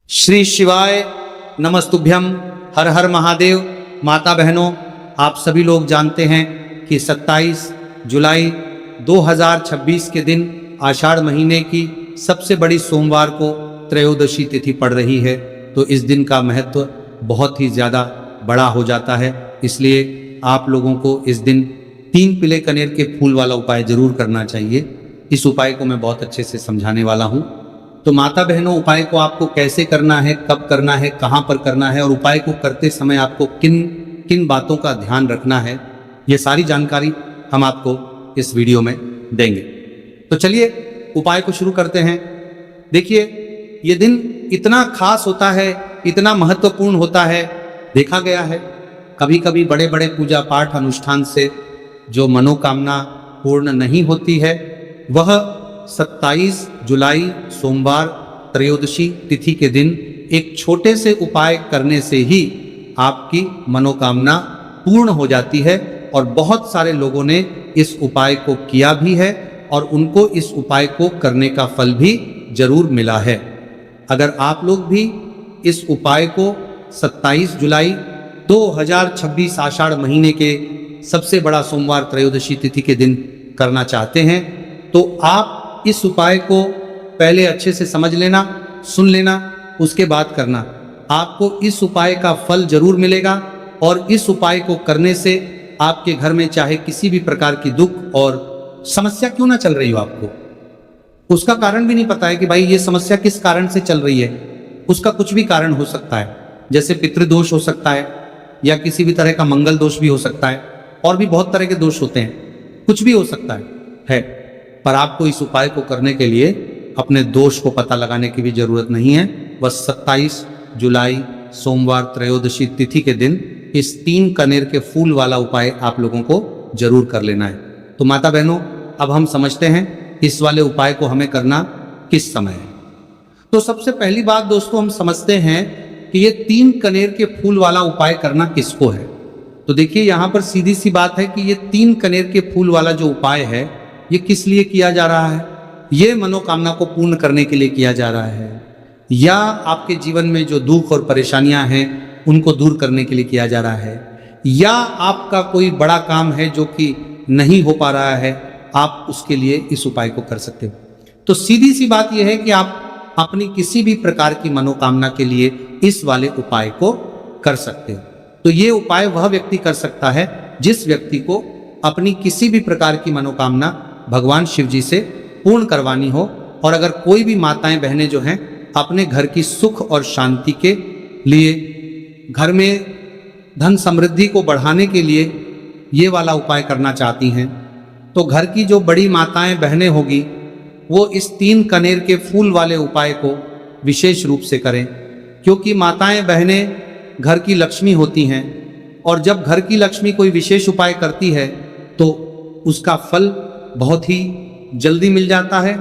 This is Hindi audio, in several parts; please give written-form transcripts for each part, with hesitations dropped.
श्री शिवाय नमस्तुभ्यम। हर हर महादेव। माता बहनों, आप सभी लोग जानते हैं कि 27 जुलाई 2026 के दिन आषाढ़ महीने की सबसे बड़ी सोमवार को त्रयोदशी तिथि पड़ रही है। तो इस दिन का महत्व बहुत ही ज़्यादा बड़ा हो जाता है। इसलिए आप लोगों को इस दिन 3 पीले कनेर के फूल वाला उपाय जरूर करना चाहिए। इस उपाय को मैं बहुत अच्छे से समझाने वाला हूँ। तो माता बहनों, उपाय को आपको कैसे करना है, कब करना है, कहाँ पर करना है और उपाय को करते समय आपको किन किन बातों का ध्यान रखना है, ये सारी जानकारी हम आपको इस वीडियो में देंगे। तो चलिए उपाय को शुरू करते हैं। देखिए, ये दिन इतना खास होता है, इतना महत्वपूर्ण होता है। देखा गया है कभी कभी बड़े बड़े पूजा पाठ अनुष्ठान से जो मनोकामना पूर्ण नहीं होती है, वह 27 जुलाई सोमवार त्रयोदशी तिथि के दिन एक छोटे से उपाय करने से ही आपकी मनोकामना पूर्ण हो जाती है। और बहुत सारे लोगों ने इस उपाय को किया भी है और उनको इस उपाय को करने का फल भी जरूर मिला है। अगर आप लोग भी इस उपाय को 27 जुलाई 2026 आषाढ़ महीने के सबसे बड़ा सोमवार त्रयोदशी तिथि के दिन करना चाहते हैं, तो आप इस उपाय को पहले अच्छे से समझ लेना, सुन लेना, उसके बाद करना। आपको इस उपाय का फल जरूर मिलेगा और इस उपाय को करने से आपके घर में चाहे किसी भी प्रकार की दुख और समस्या क्यों ना चल रही हो, आपको उसका कारण भी नहीं पता है कि भाई ये समस्या किस कारण से चल रही है। उसका कुछ भी कारण हो सकता है, जैसे पितृदोष हो सकता है या किसी भी तरह का मंगल दोष भी हो सकता है, और भी बहुत तरह के दोष होते हैं, कुछ भी हो सकता है। पर आपको इस उपाय को करने के लिए अपने दोष को पता लगाने की भी जरूरत नहीं है। बस 27 जुलाई सोमवार त्रयोदशी तिथि के दिन इस 3 कनेर के फूल वाला उपाय आप लोगों को जरूर कर लेना है। तो माता बहनों, अब हम समझते हैं इस वाले उपाय को हमें करना किस समय है। तो सबसे पहली बात दोस्तों, हम समझते हैं कि ये 3 कनेर के फूल वाला उपाय करना किसको है। तो देखिए, यहाँ पर सीधी सी बात है कि ये 3 कनेर के फूल वाला जो उपाय है, ये किस लिए किया जा रहा है। ये मनोकामना को पूर्ण करने के लिए किया जा रहा है, या आपके जीवन में जो दुख और परेशानियां हैं उनको दूर करने के लिए किया जा रहा है, या आपका कोई बड़ा काम है जो कि नहीं हो पा रहा है, आप उसके लिए इस उपाय को कर सकते हो। तो सीधी सी बात यह है कि आप अपनी किसी भी प्रकार की मनोकामना के लिए इस वाले उपाय को कर सकते हो। तो ये उपाय वह व्यक्ति कर सकता है जिस व्यक्ति को अपनी किसी भी प्रकार की मनोकामना भगवान शिव जी से पूर्ण करवानी हो। और अगर कोई भी माताएं बहनें जो हैं अपने घर की सुख और शांति के लिए, घर में धन समृद्धि को बढ़ाने के लिए ये वाला उपाय करना चाहती हैं, तो घर की जो बड़ी माताएं बहनें होगी वो इस 3 कनेर के फूल वाले उपाय को विशेष रूप से करें। क्योंकि माताएं बहनें घर की लक्ष्मी होती हैं, और जब घर की लक्ष्मी कोई विशेष उपाय करती है तो उसका फल बहुत ही जल्दी मिल जाता है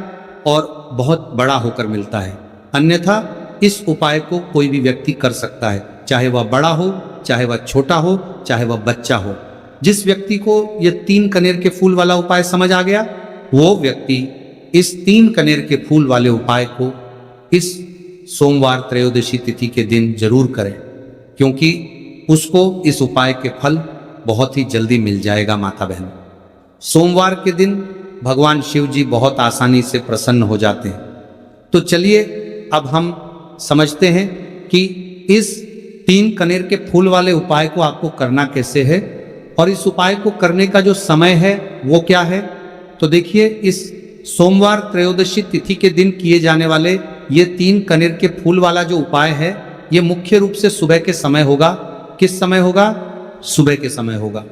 और बहुत बड़ा होकर मिलता है। अन्यथा इस उपाय को कोई भी व्यक्ति कर सकता है, चाहे वह बड़ा हो, चाहे वह छोटा हो, चाहे वह बच्चा हो। जिस व्यक्ति को ये 3 कनेर के फूल वाला उपाय समझ आ गया, वो व्यक्ति इस 3 कनेर के फूल वाले उपाय को इस सोमवार त्रयोदशी तिथि के दिन जरूर करें, क्योंकि उसको इस उपाय के फल बहुत ही जल्दी मिल जाएगा। माता बहन, सोमवार के दिन भगवान शिव जी बहुत आसानी से प्रसन्न हो जाते हैं। तो चलिए अब हम समझते हैं कि इस 3 कनेर के फूल वाले उपाय को आपको करना कैसे है, और इस उपाय को करने का जो समय है वो क्या है। तो देखिए, इस सोमवार त्रयोदशी तिथि के दिन किए जाने वाले ये 3 कनेर के फूल वाला जो उपाय है, ये मुख्य रूप से सुबह के समय होगा। किस समय होगा? सुबह के समय होगा।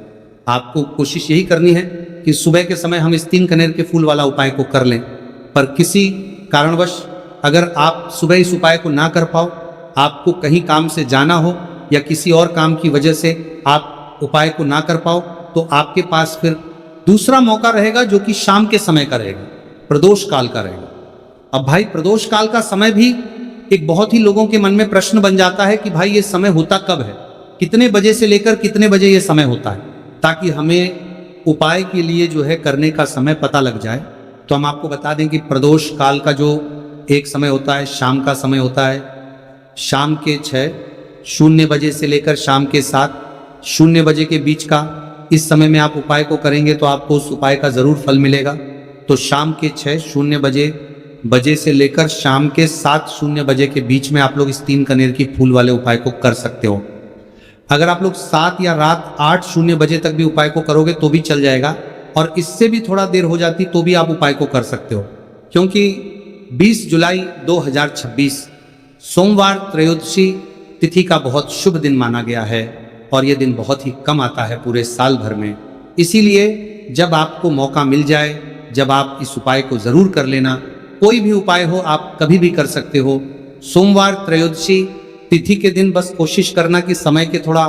आपको कोशिश यही करनी है कि सुबह के समय हम इस 3 कनेर के फूल वाला उपाय को कर लें। पर किसी कारणवश अगर आप सुबह इस उपाय को ना कर पाओ, आपको कहीं काम से जाना हो या किसी और काम की वजह से आप उपाय को ना कर पाओ, तो आपके पास फिर दूसरा मौका रहेगा जो कि शाम के समय का रहेगा, प्रदोष काल का रहेगा। अब भाई, प्रदोष काल का समय भी एक बहुत ही लोगों के मन में प्रश्न बन जाता है कि भाई ये समय होता कब है, कितने बजे से लेकर कितने बजे ये समय होता है, ताकि हमें उपाय के लिए जो है करने का समय पता लग जाए। तो हम आपको बता दें कि प्रदोष काल का जो एक समय होता है, शाम का समय होता है, शाम के 6:00 बजे से लेकर शाम के 7:00 बजे के बीच का इस समय में आप उपाय को करेंगे तो आपको उस उपाय का ज़रूर फल मिलेगा। तो शाम के 6:00 बजे से लेकर शाम के 7:00 बजे के बीच में आप लोग इस 3 कनेर की फूल वाले उपाय को कर सकते हो। अगर आप लोग 7 या रात 8:00 बजे तक भी उपाय को करोगे तो भी चल जाएगा, और इससे भी थोड़ा देर हो जाती तो भी आप उपाय को कर सकते हो, क्योंकि 20 जुलाई 2026 सोमवार त्रयोदशी तिथि का बहुत शुभ दिन माना गया है, और यह दिन बहुत ही कम आता है पूरे साल भर में। इसीलिए जब आपको मौका मिल जाए, जब आप इस उपाय को ज़रूर कर लेना। कोई भी उपाय हो आप कभी भी कर सकते हो। सोमवार त्रयोदशी तिथि के दिन बस कोशिश करना कि समय के थोड़ा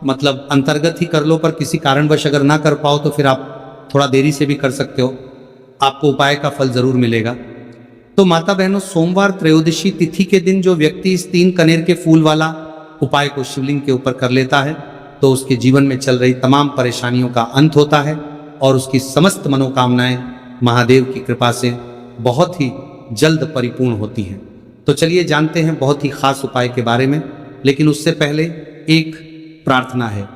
मतलब अंतर्गत ही कर लो, पर किसी कारणवश अगर ना कर पाओ तो फिर आप थोड़ा देरी से भी कर सकते हो, आपको उपाय का फल ज़रूर मिलेगा। तो माता बहनों, सोमवार त्रयोदशी तिथि के दिन जो व्यक्ति इस 3 कनेर के फूल वाला उपाय को शिवलिंग के ऊपर कर लेता है तो उसके जीवन में चल रही तमाम परेशानियों का अंत होता है, और उसकी समस्त मनोकामनाएं महादेव की कृपा से बहुत ही जल्द परिपूर्ण होती हैं। तो चलिए जानते हैं बहुत ही खास उपाय के बारे में, लेकिन उससे पहले एक प्रार्थना है।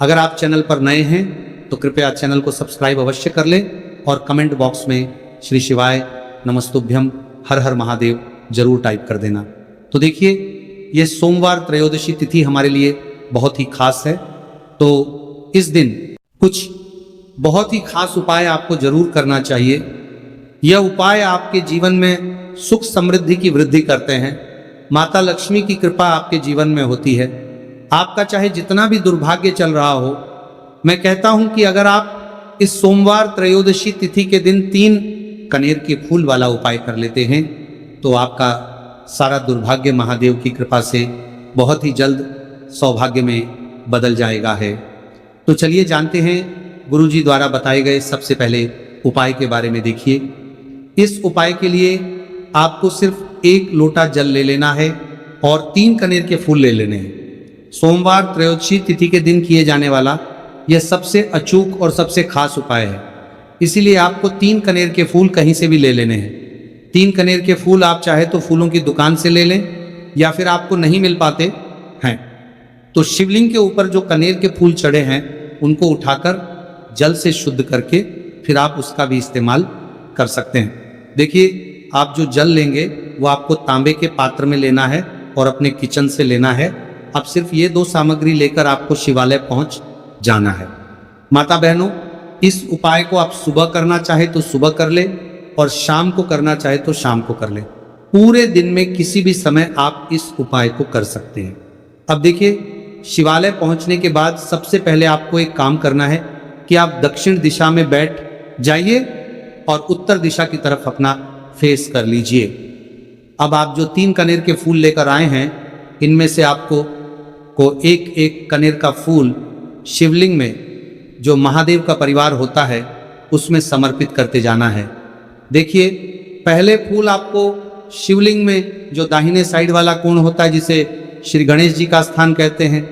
अगर आप चैनल पर नए हैं तो कृपया चैनल को सब्सक्राइब अवश्य कर लें, और कमेंट बॉक्स में श्री शिवाय नमस्तुभ्यम हर हर महादेव जरूर टाइप कर देना। तो देखिए, ये सोमवार त्रयोदशी तिथि हमारे लिए बहुत ही खास है, तो इस दिन कुछ बहुत ही खास उपाय आपको जरूर करना चाहिए। यह उपाय आपके जीवन में सुख समृद्धि की वृद्धि करते हैं। माता लक्ष्मी की कृपा आपके जीवन में होती है। आपका चाहे जितना भी दुर्भाग्य चल रहा हो, मैं कहता हूं कि अगर आप इस सोमवार त्रयोदशी तिथि के दिन 3 कनेर के फूल वाला उपाय कर लेते हैं तो आपका सारा दुर्भाग्य महादेव की कृपा से बहुत ही जल्द सौभाग्य में बदल जाएगा है। तो चलिए जानते हैं गुरुजी द्वारा बताए गए सबसे पहले उपाय के बारे में। देखिए, इस उपाय के लिए आपको सिर्फ 1 लोटा जल ले लेना है और 3 कनेर के फूल ले लेने हैं। सोमवार त्रयोदशी तिथि के दिन किए जाने वाला यह सबसे अचूक और सबसे खास उपाय है, इसीलिए आपको 3 कनेर के फूल कहीं से भी ले लेने हैं। 3 कनेर के फूल आप चाहे तो फूलों की दुकान से ले लें, या फिर आपको नहीं मिल पाते हैं तो शिवलिंग के ऊपर जो कनेर के फूल चढ़े हैं उनको उठाकर जल से शुद्ध करके फिर आप उसका भी इस्तेमाल कर सकते हैं। देखिए, आप जो जल लेंगे वो आपको तांबे के पात्र में लेना है और अपने किचन से लेना है। अब सिर्फ ये 2 सामग्री लेकर आपको शिवालय पहुंच जाना है। माता बहनों, इस उपाय को आप सुबह करना चाहे तो सुबह कर ले, और शाम को करना चाहे तो शाम को कर ले। पूरे दिन में किसी भी समय आप इस उपाय को कर सकते हैं। अब देखिए, शिवालय पहुंचने के बाद सबसे पहले आपको एक काम करना है कि आप दक्षिण दिशा में बैठ जाइए और उत्तर दिशा की तरफ अपना फेस कर लीजिए। अब आप जो 3 कनेर के फूल लेकर आए हैं, इनमें से आपको एक एक कनेर का फूल शिवलिंग में जो महादेव का परिवार होता है उसमें समर्पित करते जाना है। देखिए, पहले फूल आपको शिवलिंग में जो दाहिने साइड वाला कोण होता है, जिसे श्री गणेश जी का स्थान कहते हैं,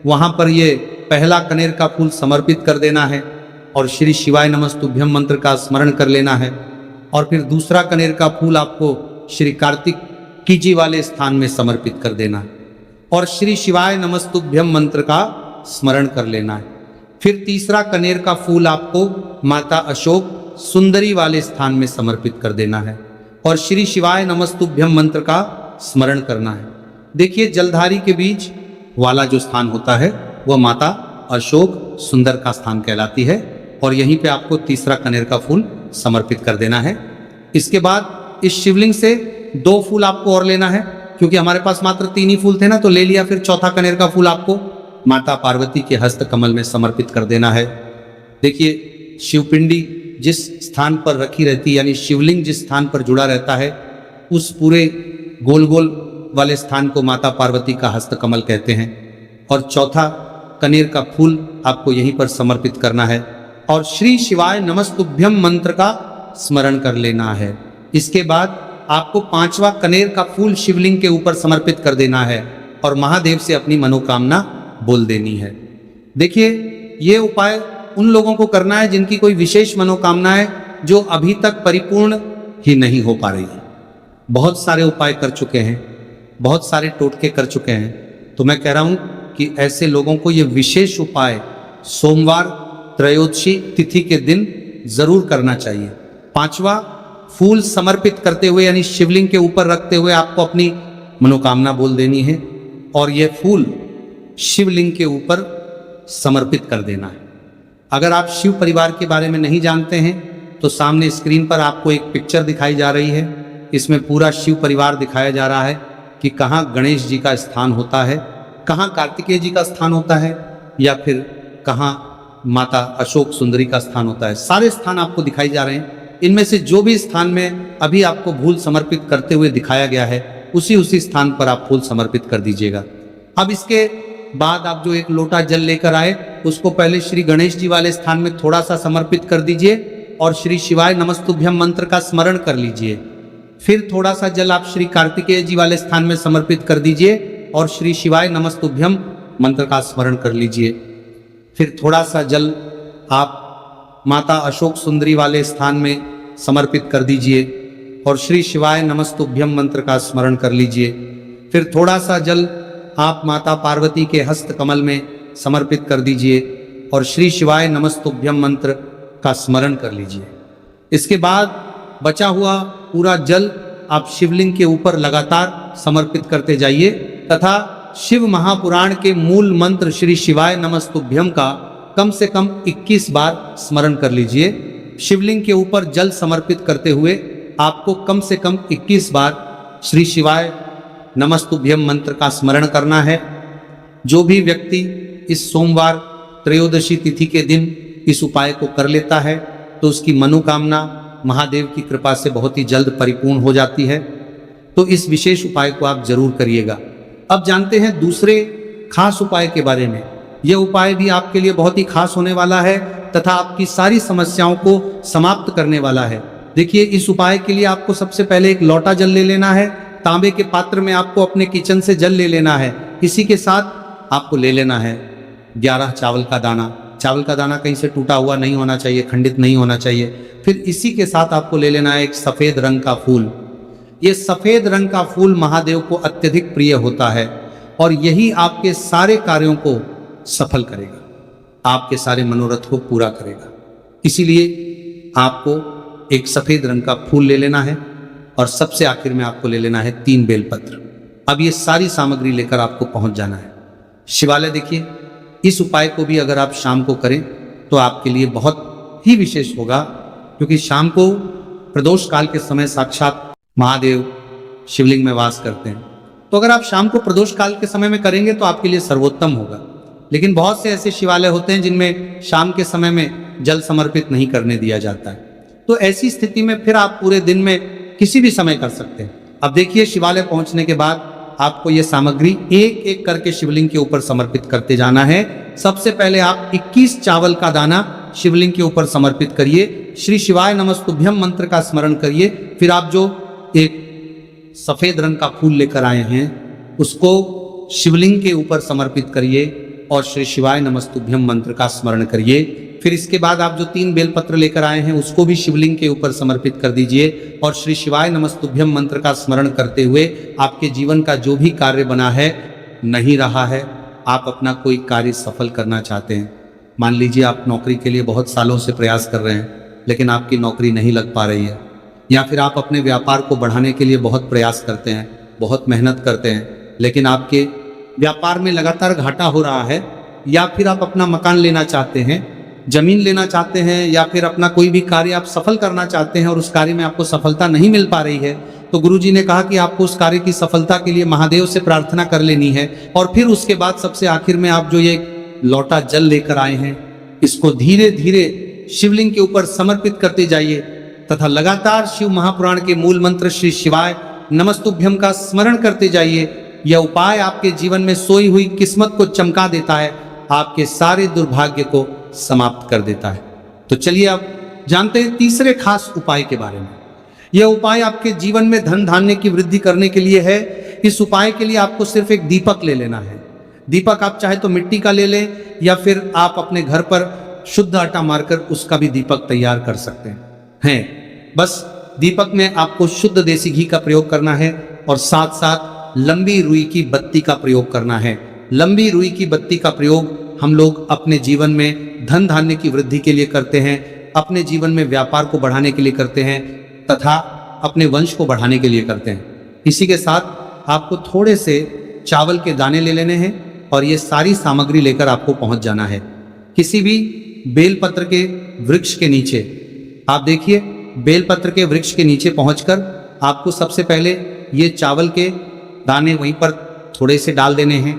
वहां पर ये पहला कनेर का फूल समर्पित कर देना है और श्री शिवाय नमस्तुभ्यम मंत्र का स्मरण कर लेना है। और फिर दूसरा कनेर का फूल आपको श्री कार्तिक जी वाले स्थान में समर्पित कर देना है और श्री शिवाय नमस्तुभ्यम मंत्र का स्मरण कर लेना है। फिर तीसरा कनेर का फूल आपको माता अशोक सुंदरी वाले स्थान में समर्पित कर देना है और श्री शिवाय नमस्तुभ्यम मंत्र का स्मरण करना है। देखिए, जलधारी के बीच वाला जो स्थान होता है वह माता अशोक सुंदर का स्थान कहलाती है, और यहीं पे आपको तीसरा कनेर का फूल समर्पित कर देना है। इसके बाद इस शिवलिंग से 2 फूल आपको और लेना है, क्योंकि हमारे पास मात्र 3 ही फूल थे ना, तो ले लिया। फिर चौथा कनेर का फूल आपको माता पार्वती के हस्त कमल में समर्पित कर देना है। देखिए, शिवपिंडी जिस स्थान पर रखी रहती है, यानी शिवलिंग जिस स्थान पर जुड़ा रहता है, उस पूरे गोल गोल वाले स्थान को माता पार्वती का हस्त कमल कहते हैं। और चौथा कनेर का फूल आपको यहीं पर समर्पित करना है और श्री शिवाय नमस्तुभ्यम मंत्र का स्मरण कर लेना है। इसके बाद आपको 5वां कनेर का फूल शिवलिंग के ऊपर समर्पित कर देना है और महादेव से अपनी मनोकामना बोल देनी है। देखिए, ये उपाय उन लोगों को करना है जिनकी कोई विशेष मनोकामना है जो अभी तक परिपूर्ण ही नहीं हो पा रही है। बहुत सारे उपाय कर चुके हैं, बहुत सारे टोटके कर चुके हैं। तो मैं कह रहा हूं कि ऐसे लोगों को ये विशेष उपाय सोमवार त्रयोदशी तिथि के दिन जरूर करना चाहिए। पांचवा, फूल समर्पित करते हुए यानी शिवलिंग के ऊपर रखते हुए आपको अपनी मनोकामना बोल देनी है और यह फूल शिवलिंग के ऊपर समर्पित कर देना है। अगर आप शिव परिवार के बारे में नहीं जानते हैं तो सामने स्क्रीन पर आपको एक पिक्चर दिखाई जा रही है। इसमें पूरा शिव परिवार दिखाया जा रहा है कि कहाँ गणेश जी का स्थान होता है, कहाँ कार्तिकेय जी का स्थान होता है या फिर कहाँ माता अशोक सुंदरी का स्थान होता है। सारे स्थान आपको दिखाई जा रहे हैं। इनमें से जो भी स्थान में अभी आपको फूल समर्पित करते हुए दिखाया गया है उसी स्थान पर आप फूल समर्पित कर दीजिएगा। अब इसके बाद आप जो एक लोटा जल लेकर आए उसको पहले श्री गणेश जी वाले स्थान में थोड़ा सा समर्पित कर दीजिए और श्री शिवाय नमस्तुभ्यम मंत्र का स्मरण कर लीजिए। फिर थोड़ा सा जल आप श्री कार्तिकेय जी वाले स्थान में समर्पित कर दीजिए और श्री शिवाय नमस्तुभ्यम मंत्र का स्मरण कर लीजिए। फिर थोड़ा सा जल आप माता अशोक सुंदरी वाले स्थान में समर्पित कर दीजिए और श्री शिवाय नमस्तुभ्यम मंत्र का स्मरण कर लीजिए। फिर थोड़ा सा जल आप माता पार्वती के हस्त कमल में समर्पित कर दीजिए और श्री शिवाय नमस्तुभ्यम मंत्र का स्मरण कर लीजिए। इसके बाद बचा हुआ पूरा जल आप शिवलिंग के ऊपर लगातार समर्पित करते जाइए तथा शिव महापुराण के मूल मंत्र श्री शिवाय नमस्तुभ्यम का कम से कम 21 बार स्मरण कर लीजिए। शिवलिंग के ऊपर जल समर्पित करते हुए आपको कम से कम 21 बार श्री शिवाय नमस्तुभ्यम मंत्र का स्मरण करना है। जो भी व्यक्ति इस सोमवार त्रयोदशी तिथि के दिन इस उपाय को कर लेता है तो उसकी मनोकामना महादेव की कृपा से बहुत ही जल्द परिपूर्ण हो जाती है। तो इस विशेष उपाय को आप जरूर करिएगा। अब जानते हैं दूसरे खास उपाय के बारे में। यह उपाय भी आपके लिए बहुत ही खास होने वाला है तथा आपकी सारी समस्याओं को समाप्त करने वाला है। देखिए, इस उपाय के लिए आपको सबसे पहले एक लोटा जल ले लेना है। तांबे के पात्र में आपको अपने किचन से जल ले लेना है। इसी के साथ आपको ले लेना है 11 चावल का दाना। चावल का दाना कहीं से टूटा हुआ नहीं होना चाहिए, खंडित नहीं होना चाहिए। फिर इसी के साथ आपको ले लेना है एक सफेद रंग का फूल। ये सफेद रंग का फूल महादेव को अत्यधिक प्रिय होता है और यही आपके सारे कार्यों को सफल करेगा, आपके सारे मनोरथ को पूरा करेगा। इसीलिए आपको एक सफेद रंग का फूल ले लेना है और सबसे आखिर में आपको ले लेना है 3 बेलपत्र। अब ये सारी सामग्री लेकर आपको पहुंच जाना है शिवालय। देखिए, इस उपाय को भी अगर आप शाम को करें तो आपके लिए बहुत ही विशेष होगा, क्योंकि शाम को प्रदोष काल के समय साक्षात महादेव शिवलिंग में वास करते हैं। तो अगर आप शाम को प्रदोष काल के समय में करेंगे तो आपके लिए सर्वोत्तम होगा। लेकिन बहुत से ऐसे शिवालय होते हैं जिनमें शाम के समय में जल समर्पित नहीं करने दिया जाता है। तो ऐसी स्थिति में फिर आप पूरे दिन में किसी भी समय कर सकते हैं। अब देखिए, शिवालय पहुंचने के बाद आपको ये सामग्री एक एक करके शिवलिंग के ऊपर समर्पित करते जाना है। सबसे पहले आप 21 चावल का दाना शिवलिंग के ऊपर समर्पित करिए। श्री शिवाय नमस्तुभ्यम मंत्र का स्मरण करिए। फिर आप जो एक सफेद रंग का फूल लेकर आए हैं उसको शिवलिंग के ऊपर समर्पित करिए और श्री शिवाय नमस्तुभ्यम मंत्र का स्मरण करिए। फिर इसके बाद आप जो 3 बेलपत्र लेकर आए हैं उसको भी शिवलिंग के ऊपर समर्पित कर दीजिए और श्री शिवाय नमस्तुभ्यम मंत्र का स्मरण करते हुए आपके जीवन का जो भी कार्य बना है, नहीं रहा है, आप अपना कोई कार्य सफल करना चाहते हैं। मान लीजिए आप नौकरी के लिए बहुत सालों से प्रयास कर रहे हैं लेकिन आपकी नौकरी नहीं लग पा रही है, या फिर आप अपने व्यापार को बढ़ाने के लिए बहुत प्रयास करते हैं, बहुत मेहनत करते हैं, लेकिन आपके व्यापार में लगातार घाटा हो रहा है, या फिर आप अपना मकान लेना चाहते हैं, जमीन लेना चाहते हैं, या फिर अपना कोई भी कार्य आप सफल करना चाहते हैं और उस कार्य में आपको सफलता नहीं मिल पा रही है, तो गुरुजी ने कहा कि आपको उस कार्य की सफलता के लिए महादेव से प्रार्थना कर लेनी है। और फिर उसके बाद सबसे आखिर में आप जो ये लोटा जल लेकर आए हैं इसको धीरे धीरे शिवलिंग के ऊपर समर्पित करते जाइए तथा लगातार शिव महापुराण के मूल मंत्र श्री शिवाय नमस्तुभ्यम का स्मरण करते जाइए। यह उपाय आपके जीवन में सोई हुई किस्मत को चमका देता है, आपके सारे दुर्भाग्य को समाप्त कर देता है। तो चलिए अब जानते हैं तीसरे खास उपाय के बारे में। यह उपाय आपके जीवन में धन धान्य की वृद्धि करने के लिए है। इस उपाय के लिए आपको सिर्फ एक दीपक ले लेना है। दीपक आप चाहे तो मिट्टी का ले लें या फिर आप अपने घर पर शुद्ध आटा मारकर उसका भी दीपक तैयार कर सकते हैं। बस दीपक में आपको शुद्ध देसी घी का प्रयोग करना है और साथ साथ लंबी रुई की बत्ती का प्रयोग करना है। लंबी रुई की बत्ती का प्रयोग हम लोग अपने जीवन में धन धान्य की वृद्धि के लिए करते हैं, अपने जीवन में व्यापार को बढ़ाने के लिए करते हैं तथा अपने वंश को बढ़ाने के लिए करते हैं। इसी के साथ आपको थोड़े से चावल के दाने ले लेने हैं और ये सारी सामग्री लेकर आपको पहुंच जाना है किसी भी बेलपत्र के वृक्ष के नीचे। आप देखिए, बेलपत्र के वृक्ष के नीचे पहुंचकर आपको सबसे पहले ये चावल के दाने वहीं पर थोड़े से डाल देने हैं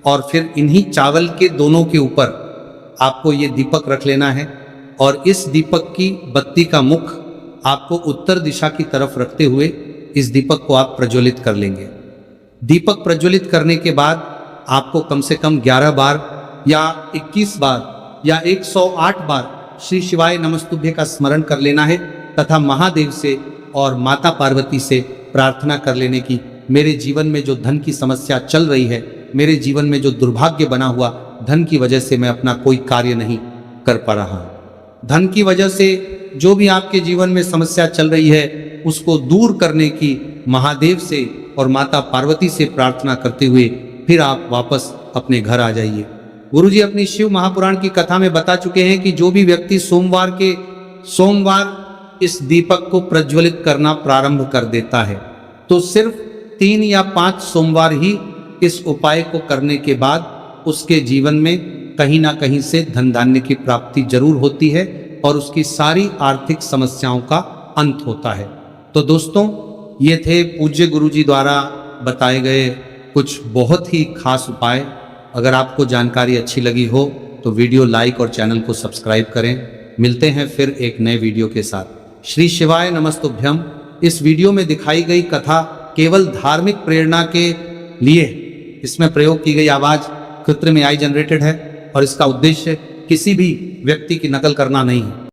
और फिर इन्हीं चावल के दोनों के ऊपर आपको ये दीपक रख लेना है और इस दीपक की बत्ती का मुख आपको उत्तर दिशा की तरफ रखते हुए इस दीपक को आप प्रज्वलित कर लेंगे। दीपक प्रज्वलित करने के बाद आपको कम से कम 11 बार या 21 बार या 108 बार श्री शिवाय नमस्तुभ्य का स्मरण कर लेना है तथा महादेव से और माता पार्वती से प्रार्थना कर लेने की, मेरे जीवन में जो धन की समस्या चल रही है, मेरे जीवन में जो दुर्भाग्य बना हुआ धन की वजह से मैं अपना कोई कार्य नहीं कर पा रहा हूं, धन की वजह से जो भी आपके जीवन में समस्या चल रही है उसको दूर करने की महादेव से और माता पार्वती से प्रार्थना करते हुए फिर आप वापस अपने घर आ जाइए। गुरुजी अपनी शिव महापुराण की कथा में बता चुके हैं कि जो भी व्यक्ति सोमवार इस दीपक को प्रज्वलित करना प्रारंभ कर देता है तो सिर्फ 3 या 5 सोमवार ही इस उपाय को करने के बाद उसके जीवन में कहीं ना कहीं से धन धान्य की प्राप्ति जरूर होती है और उसकी सारी आर्थिक समस्याओं का अंत होता है। तो दोस्तों, ये थे पूज्य गुरुजी द्वारा बताए गए कुछ बहुत ही खास उपाय। अगर आपको जानकारी अच्छी लगी हो तो वीडियो लाइक और चैनल को सब्सक्राइब करें। मिलते हैं फिर एक नए वीडियो के साथ। श्री शिवाय नमस्तुभ्यम। इस वीडियो में दिखाई गई कथा केवल धार्मिक प्रेरणा के लिए इसमें प्रयोग की गई आवाज कृत्रिम AI जनरेटेड है और इसका उद्देश्य किसी भी व्यक्ति की नकल करना नहीं है।